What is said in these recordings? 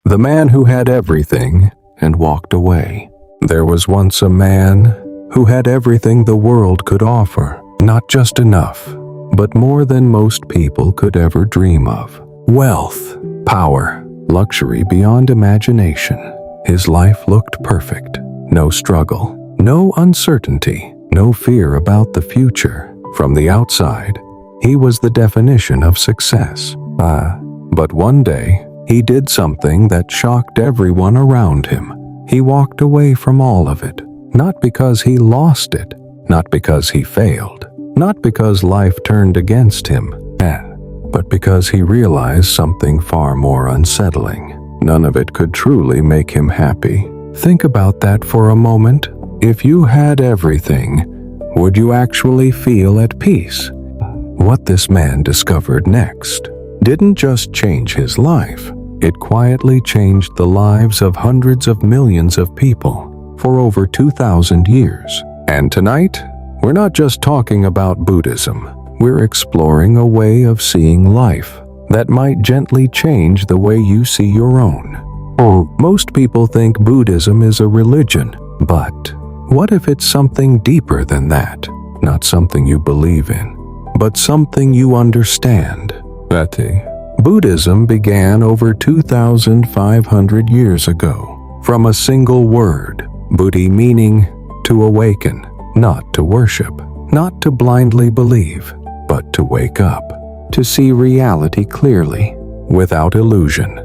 The man who had everything and walked away. There was once a man who had everything the world could offer, not just enough, but more than most people could ever dream of. Wealth, power, luxury beyond imagination. His life looked perfect. No struggle, no uncertainty, no fear about the future. From the outside, he was the definition of success. But one day, he did something that shocked everyone around him. He walked away from all of it, not because he lost it, not because he failed, not because life turned against him, but because he realized something far more unsettling. None of it could truly make him happy. Think about that for a moment. If you had everything, would you actually feel at peace? What this man discovered next didn't just change his life. It quietly changed the lives of hundreds of millions of people for over 2,000 years. And tonight, we're not just talking about Buddhism. We're exploring a way of seeing life that might gently change the way you see your own. Most people think Buddhism is a religion, but what if it's something deeper than that? Not something you believe in, but something you understand. Buddhism began over 2,500 years ago from a single word, Buddhi, meaning to awaken, not to worship, not to blindly believe, but to wake up, to see reality clearly, without illusion.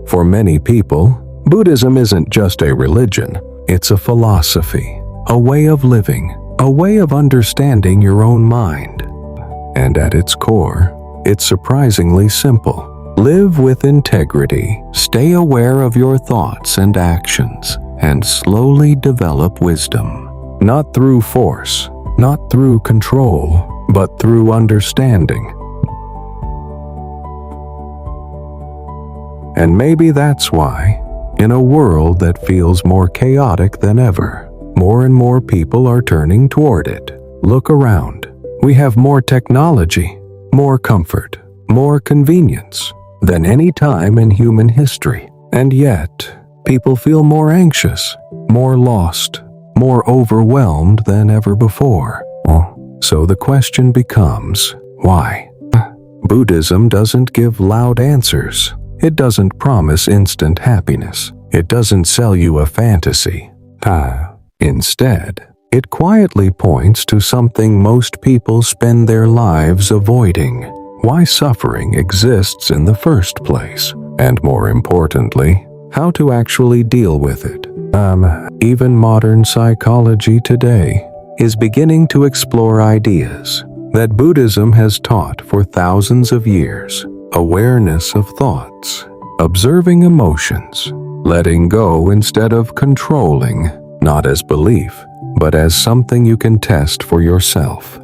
For many people, Buddhism isn't just a religion, it's a philosophy, a way of living, a way of understanding your own mind. And at its core, it's surprisingly simple. Live with integrity, stay aware of your thoughts and actions, and slowly develop wisdom. Not through force, not through control, but through understanding. And maybe that's why, in a world that feels more chaotic than ever, more and more people are turning toward it. Look around. We have more technology, more comfort, more convenience than any time in human history. And yet, people feel more anxious, more lost, more overwhelmed than ever before. So the question becomes, why? Buddhism doesn't give loud answers. It doesn't promise instant happiness. It doesn't sell you a fantasy. Instead, it quietly points to something most people spend their lives avoiding: why suffering exists in the first place, and more importantly, how to actually deal with it. Even modern psychology today is beginning to explore ideas that Buddhism has taught for thousands of years. Awareness of thoughts, observing emotions, letting go instead of controlling, not as belief, but as something you can test for yourself.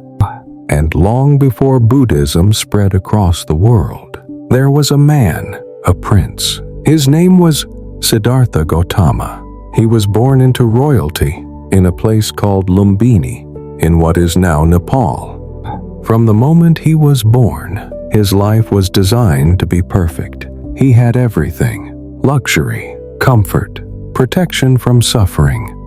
And long before Buddhism spread across the world, there was a man, a prince. His name was Siddhartha Gautama. He was born into royalty in a place called Lumbini, in what is now Nepal. From the moment he was born, his life was designed to be perfect. He had everything: luxury, comfort, protection from suffering.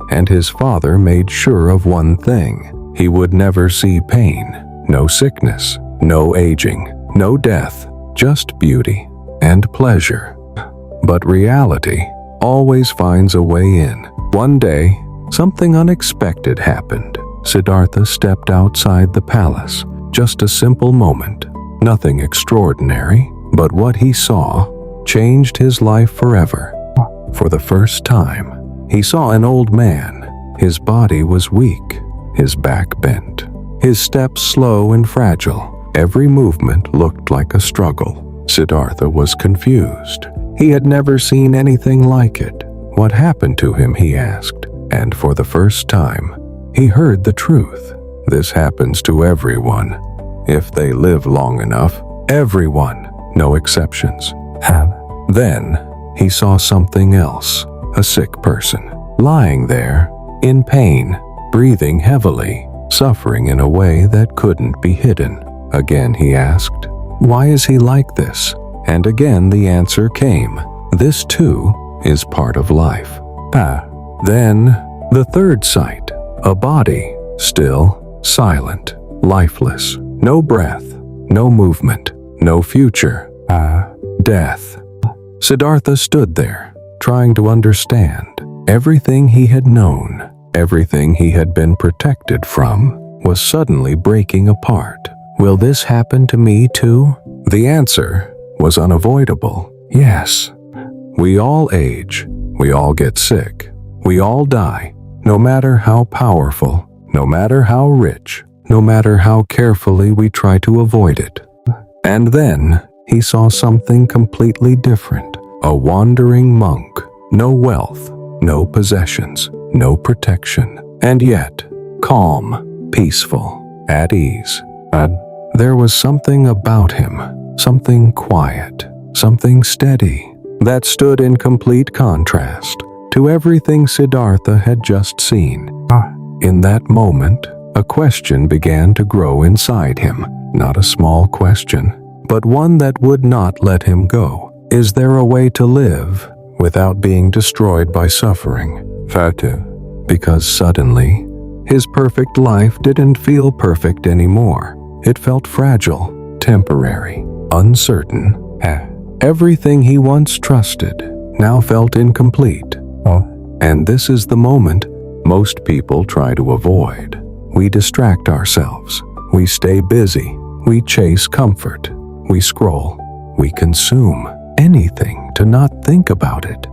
And his father made sure of one thing: he would never see pain, no sickness, no aging, no death, just beauty and pleasure. But reality always finds a way in. One day, something unexpected happened. Siddhartha stepped outside the palace. Just a simple moment, nothing extraordinary, but what he saw changed his life forever. For the first time, he saw an old man. His body was weak, his back bent, his steps slow and fragile. Every movement looked like a struggle. Siddhartha was confused. He had never seen anything like it. What happened to him, he asked. And for the first time, he heard the truth. This happens to everyone. If they live long enough, everyone, no exceptions. Then, he saw something else. A sick person, lying there, in pain, breathing heavily, suffering in a way that couldn't be hidden. Again he asked, "Why is he like this?" And again the answer came. This too is part of life. Then the third sight, a body, still, silent, lifeless, no breath, no movement, no future. Death. Siddhartha stood there, trying to understand. Everything he had known, everything he had been protected from, was suddenly breaking apart. Will this happen to me too? The answer was unavoidable. Yes. We all age, we all get sick, we all die, no matter how powerful, no matter how rich, no matter how carefully we try to avoid it. And then he saw something completely different. A wandering monk, no wealth, no possessions, no protection, and yet calm, peaceful, at ease. There was something about him, something quiet, something steady, that stood in complete contrast to everything Siddhartha had just seen. In that moment, a question began to grow inside him, not a small question, but one that would not let him go. Is there a way to live without being destroyed by suffering? Because suddenly, his perfect life didn't feel perfect anymore. It felt fragile, temporary, uncertain. Everything he once trusted now felt incomplete. And this is the moment most people try to avoid. We distract ourselves. We stay busy. We chase comfort. We scroll. We consume anything to not think about it.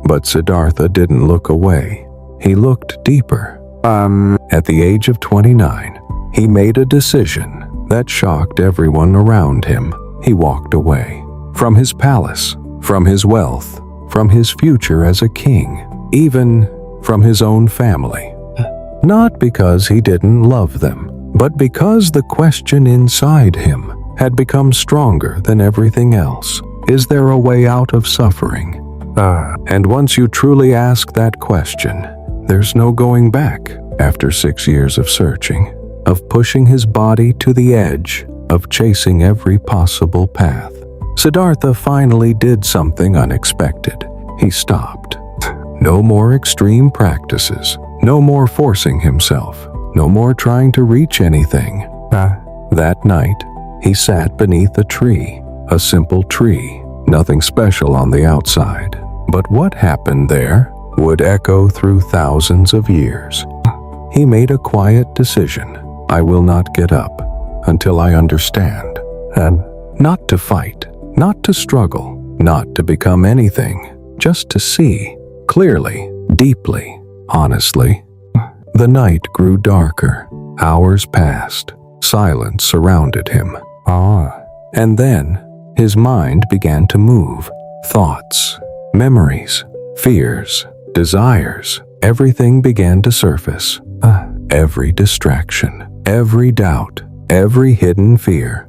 But Siddhartha didn't look away. He looked deeper. At the age of 29, he made a decision that shocked everyone around him. He walked away from his palace, from his wealth, from his future as a king, even from his own family. Not because he didn't love them, but because the question inside him had become stronger than everything else. Is there a way out of suffering? And once you truly ask that question, there's no going back. After 6 years of searching, of pushing his body to the edge, of chasing every possible path, Siddhartha finally did something unexpected. He stopped. No more extreme practices, no more forcing himself, no more trying to reach anything. That night, he sat beneath a tree, a simple tree, nothing special on the outside. But what happened there would echo through thousands of years. He made a quiet decision. I will not get up until I understand. And not to fight, not to struggle, not to become anything, just to see, clearly, deeply, honestly. The night grew darker. Hours passed. Silence surrounded him. And then, his mind began to move. Thoughts, memories, fears, desires, everything began to surface. Every distraction, every doubt, every hidden fear.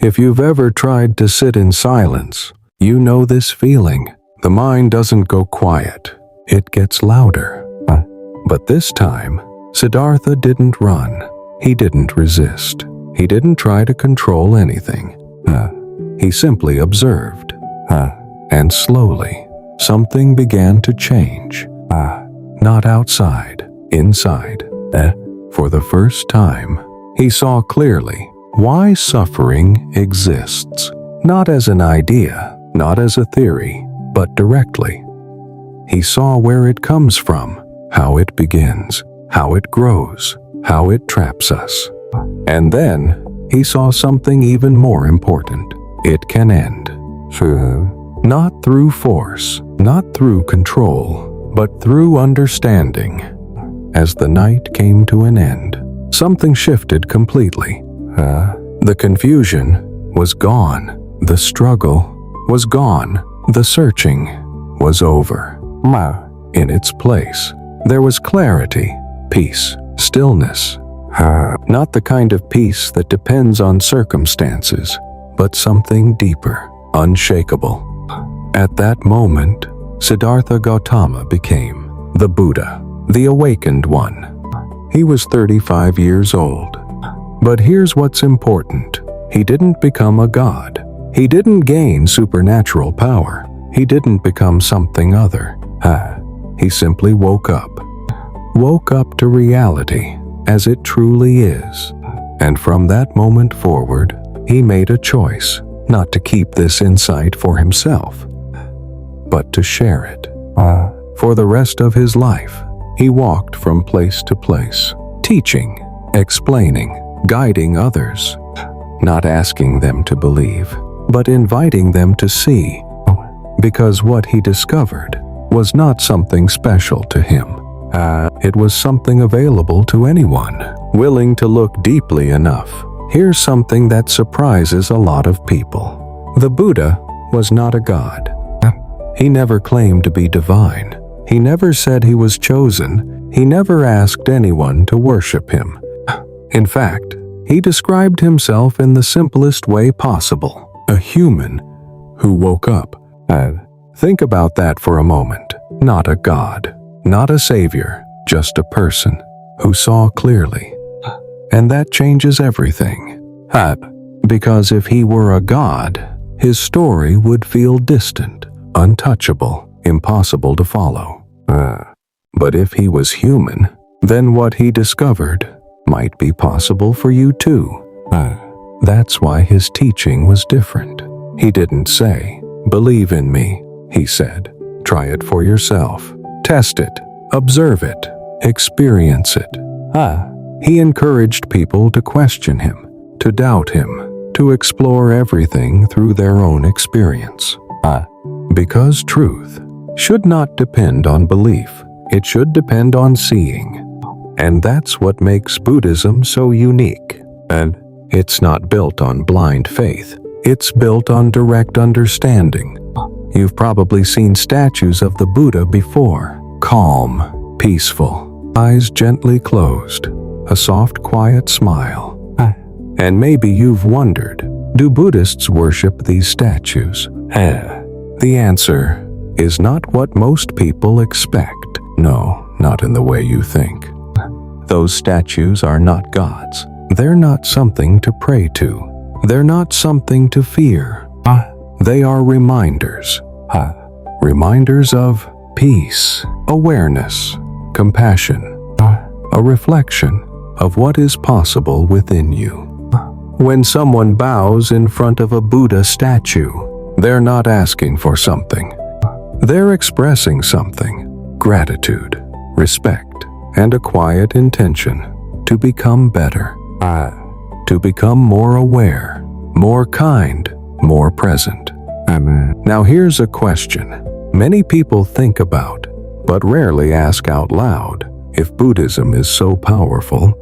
If you've ever tried to sit in silence, you know this feeling. The mind doesn't go quiet, it gets louder. But this time, Siddhartha didn't run. He didn't resist. He didn't try to control anything. He simply observed. And slowly, something began to change. Not outside, inside. For the first time, he saw clearly why suffering exists. Not as an idea, not as a theory, but directly. He saw where it comes from, how it begins, how it grows, how it traps us. And then, he saw something even more important. It can end. Not through force, not through control, but through understanding. As the night came to an end, something shifted completely. The confusion was gone. The struggle was gone. The searching was over. In its place, there was clarity, peace, stillness. Not the kind of peace that depends on circumstances, but something deeper, unshakable. At that moment, Siddhartha Gautama became the Buddha, the awakened one. He was 35 years old. But here's what's important. He didn't become a god. He didn't gain supernatural power. He didn't become something other. He simply woke up. Woke up to reality as it truly is. And from that moment forward, he made a choice not to keep this insight for himself, but to share it. For the rest of his life, he walked from place to place, teaching, explaining, guiding others, not asking them to believe, but inviting them to see, because what he discovered was not something special to him. It was something available to anyone willing to look deeply enough. Here's something that surprises a lot of people. The Buddha was not a god. He never claimed to be divine. He never said he was chosen. He never asked anyone to worship him. In fact, he described himself in the simplest way possible, a human who woke up. Think about that for a moment. Not a god, not a savior, just a person who saw clearly. And that changes everything. Because if he were a god, his story would feel distant, untouchable, impossible to follow. But if he was human, then what he discovered might be possible for you too. That's why his teaching was different. He didn't say, "Believe in me," he said. "Try it for yourself. Test it. Observe it. Experience it." He encouraged people to question him, to doubt him, to explore everything through their own experience. Because truth should not depend on belief. It should depend on seeing. And that's what makes Buddhism so unique. And it's not built on blind faith. It's built on direct understanding. You've probably seen statues of the Buddha before. Calm, peaceful, eyes gently closed, a soft, quiet smile. And maybe you've wondered, do Buddhists worship these statues? The answer is not what most people expect. No, not in the way you think. Those statues are not gods. They're not something to pray to. They're not something to fear. They are reminders. Reminders of peace, awareness, compassion, a reflection of what is possible within you. When someone bows in front of a Buddha statue, they're not asking for something. They're expressing something: gratitude, respect, and a quiet intention to become better, to become more aware, more kind, more present. Now here's a question many people think about, but rarely ask out loud. If Buddhism is so powerful,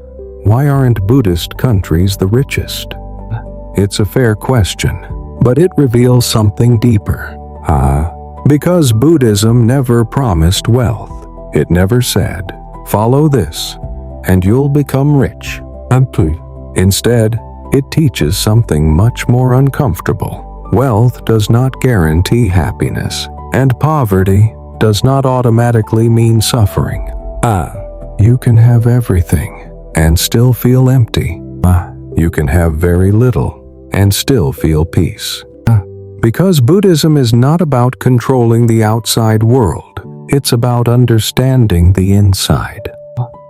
why aren't Buddhist countries the richest? It's a fair question, but it reveals something deeper. Because Buddhism never promised wealth. It never said, "Follow this, and you'll become rich." Instead, it teaches something much more uncomfortable. Wealth does not guarantee happiness, and poverty does not automatically mean suffering. You can have everything and still feel empty. You can have very little and still feel peace. Because Buddhism is not about controlling the outside world. It's about understanding the inside.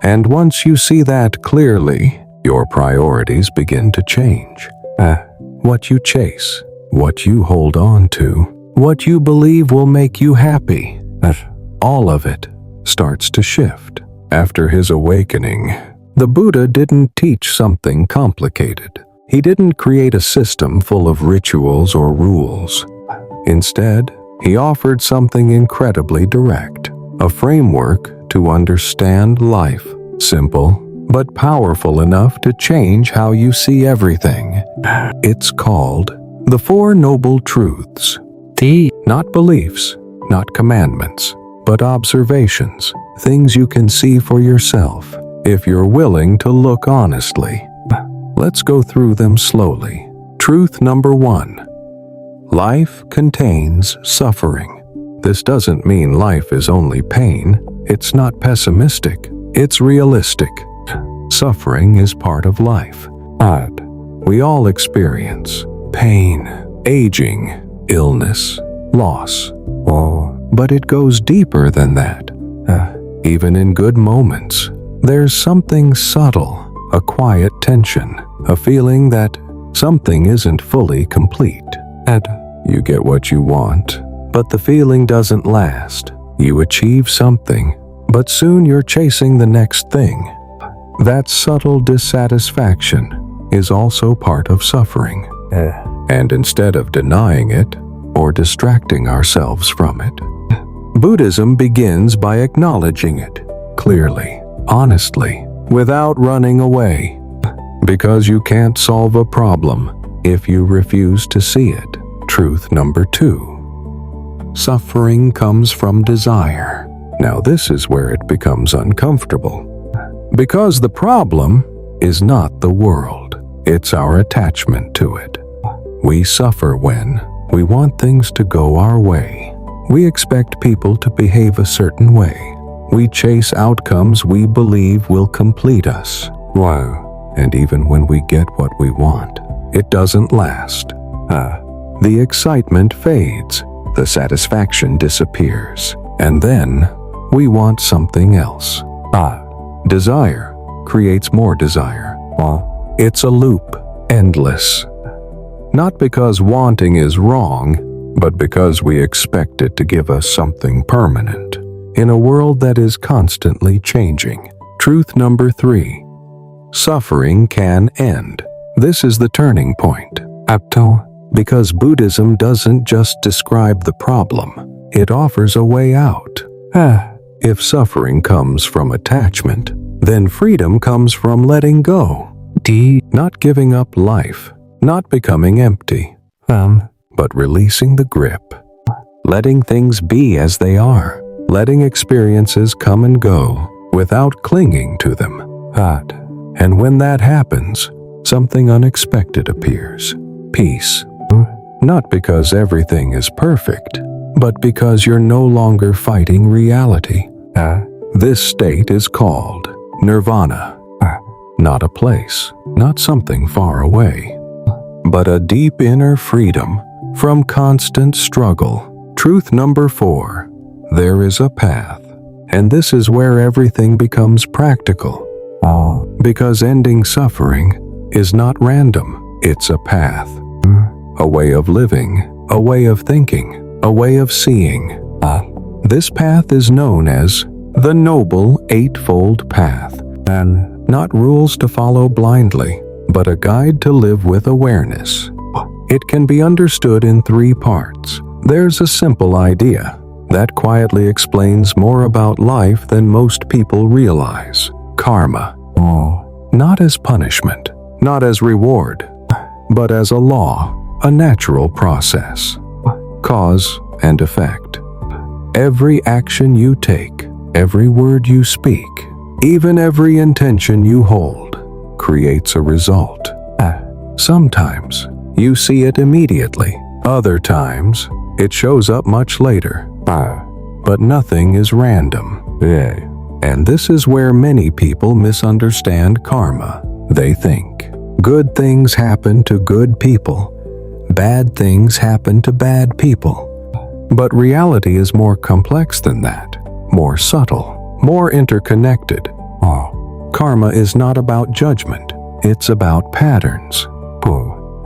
And once you see that clearly, your priorities begin to change. What you chase, what you hold on to, what you believe will make you happy, all of it starts to shift. After his awakening, the Buddha didn't teach something complicated. He didn't create a system full of rituals or rules. Instead, he offered something incredibly direct, a framework to understand life, simple but powerful enough to change how you see everything. It's called the Four Noble Truths. Not beliefs, not commandments, but observations, things you can see for yourself if you're willing to look honestly. Let's go through them slowly. Truth number 1. Life contains suffering. This doesn't mean life is only pain. It's not pessimistic. It's realistic. Suffering is part of life. We all experience pain, aging, illness, loss. But it goes deeper than that. Even in good moments, there's something subtle, a quiet tension, a feeling that something isn't fully complete. And you get what you want, but the feeling doesn't last. You achieve something, but soon you're chasing the next thing. That subtle dissatisfaction is also part of suffering. And instead of denying it or distracting ourselves from it, Buddhism begins by acknowledging it clearly, honestly, without running away. Because you can't solve a problem if you refuse to see it. Truth number 2. Suffering comes from desire. Now this is where it becomes uncomfortable. Because the problem is not the world, it's our attachment to it. We suffer when we want things to go our way. We expect people to behave a certain way. We chase outcomes we believe will complete us. Wow. And even when we get what we want, it doesn't last. The excitement fades, the satisfaction disappears, and then we want something else. Desire creates more desire. It's a loop, endless. Not because wanting is wrong, but because we expect it to give us something permanent. In a world that is constantly changing. Truth number 3. Suffering can end. This is the turning point. Because Buddhism doesn't just describe the problem, it offers a way out. If suffering comes from attachment, then freedom comes from letting go. Not giving up life, not becoming empty, but releasing the grip. Letting things be as they are, letting experiences come and go without clinging to them. And when that happens, something unexpected appears. Peace. Not because everything is perfect, but because you're no longer fighting reality. This state is called nirvana. Not a place, not something far away, but a deep inner freedom from constant struggle. Truth number 4. There is a path, and this is where everything becomes practical. Because ending suffering is not random, it's a path. A way of living, a way of thinking, a way of seeing. This path is known as the Noble Eightfold Path, and not rules to follow blindly, but a guide to live with awareness. It can be understood in 3 parts. There's a simple idea that quietly explains more about life than most people realize. Karma. Not as punishment, not as reward, but as a law, a natural process. Cause and effect. Every action you take, every word you speak, even every intention you hold, creates a result. Sometimes you see it immediately. Other times it shows up much later. But nothing is random. And this is where many people misunderstand karma. They think good things happen to good people, bad things happen to bad people. But reality is more complex than that, more subtle, more interconnected. Karma is not about judgment, it's about patterns.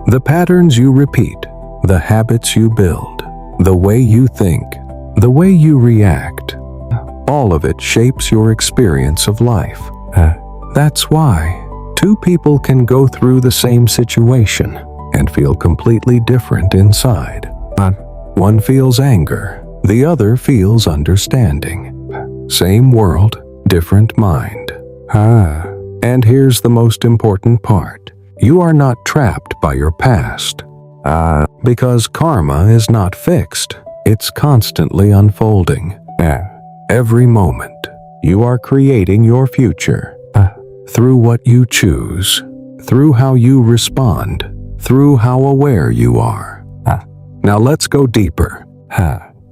The patterns you repeat, the habits you build, the way you think, the way you react, all of it shapes your experience of life. That's why 2 people can go through the same situation and feel completely different inside. One feels anger, the other feels understanding. Same world, different mind. And here's the most important part. You are not trapped by your past. Because karma is not fixed, it's constantly unfolding. Every moment, you are creating your future. Through what you choose, through how you respond, through how aware you are. Now let's go deeper.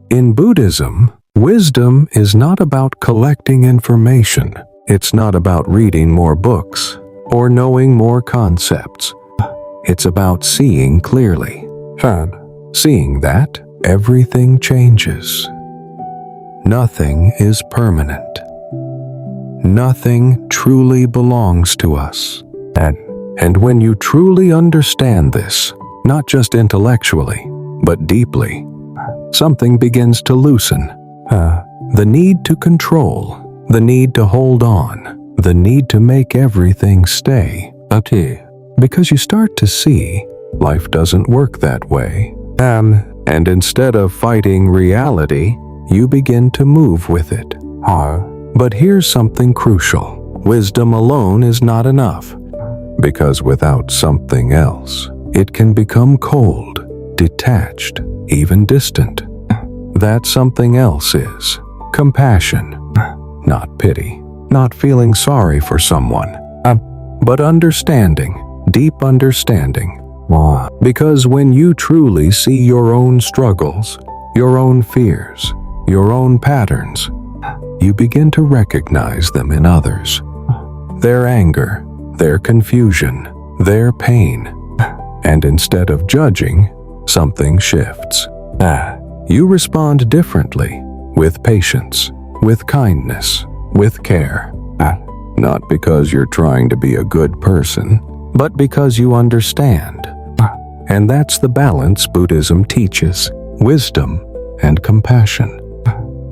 In Buddhism, wisdom is not about collecting information. It's not about reading more books or knowing more concepts. It's about seeing clearly. Seeing that, everything changes. Nothing is permanent. Nothing truly belongs to us. And when you truly understand this, not just intellectually, but deeply, something begins to loosen. The need to control, the need to hold on, the need to make everything stay. Because you start to see life doesn't work that way. And instead of fighting reality, you begin to move with it. But here's something crucial. Wisdom alone is not enough. Because without something else, it can become cold, detached, even distant. That something else is compassion, not pity, not feeling sorry for someone, but understanding, deep understanding. Because when you truly see your own struggles, your own fears, your own patterns, you begin to recognize them in others. Their anger, their confusion, their pain. And instead of judging, something shifts. You respond differently, with patience, with kindness, with care. Not because you're trying to be a good person, but because you understand. And that's the balance Buddhism teaches: wisdom and compassion.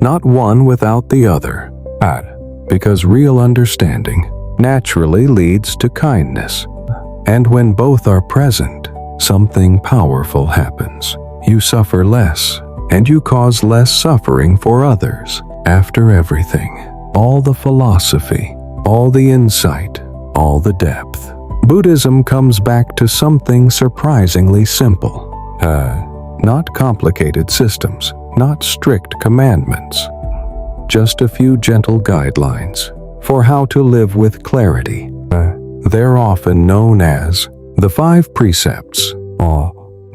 Not one without the other. Because real understanding naturally leads to kindness. And when both are present, something powerful happens. You suffer less, and you cause less suffering for others. After everything, all the philosophy, all the insight, all the depth, Buddhism comes back to something surprisingly simple. Not complicated systems, not strict commandments. Just a few gentle guidelines for how to live with clarity. They're often known as the 5 precepts.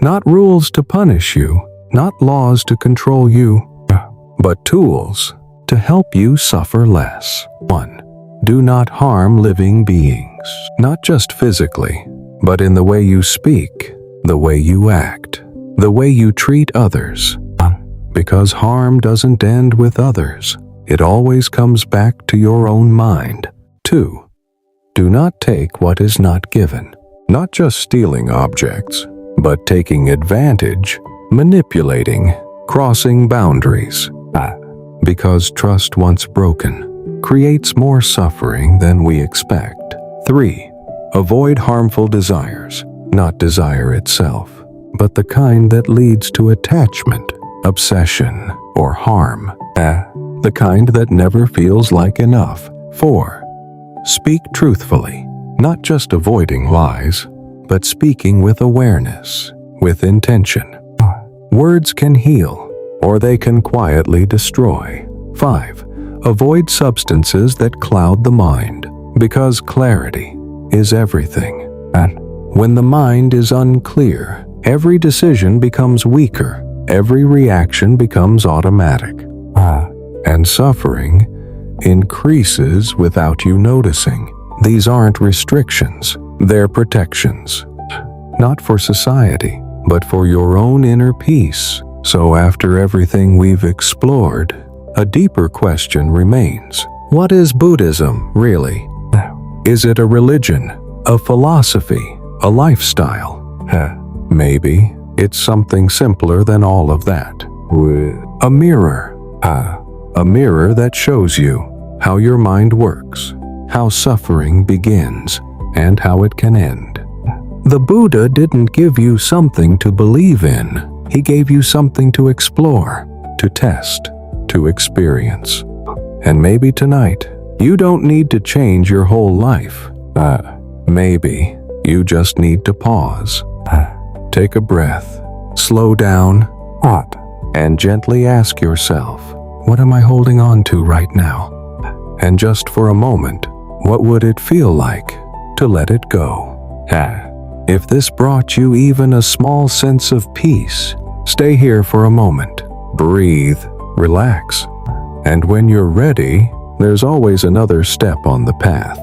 Not rules to punish you, not laws to control you, but tools to help you suffer less. 1. Do not harm living beings, not just physically, but in the way you speak, the way you act, the way you treat others. Because harm doesn't end with others. It always comes back to your own mind. 2. Do not take what is not given. Not just stealing objects, but taking advantage, manipulating, crossing boundaries. Because trust once broken creates more suffering than we expect. 3. Avoid harmful desires, not desire itself, but the kind that leads to attachment, obsession, or harm. The kind that never feels like enough. 4. Speak truthfully, not just avoiding lies, but speaking with awareness, with intention. Words can heal, or they can quietly destroy. 5. Avoid substances that cloud the mind, because clarity is everything. And when the mind is unclear, every decision becomes weaker, every reaction becomes automatic. And suffering increases without you noticing. These aren't restrictions, they're protections. Not for society, but for your own inner peace. So after everything we've explored, a deeper question remains. What is Buddhism, really? Is it a religion, a philosophy, a lifestyle? Maybe it's something simpler than all of that. A mirror. A mirror that shows you how your mind works, how suffering begins, and how it can end. The Buddha didn't give you something to believe in. He gave you something to explore, to test, to experience. And maybe tonight, you don't need to change your whole life. Maybe you just need to pause. Take a breath, slow down, and gently ask yourself, what am I holding on to right now? And just for a moment, what would it feel like to let it go? If this brought you even a small sense of peace, stay here for a moment, breathe, relax. And when you're ready, there's always another step on the path.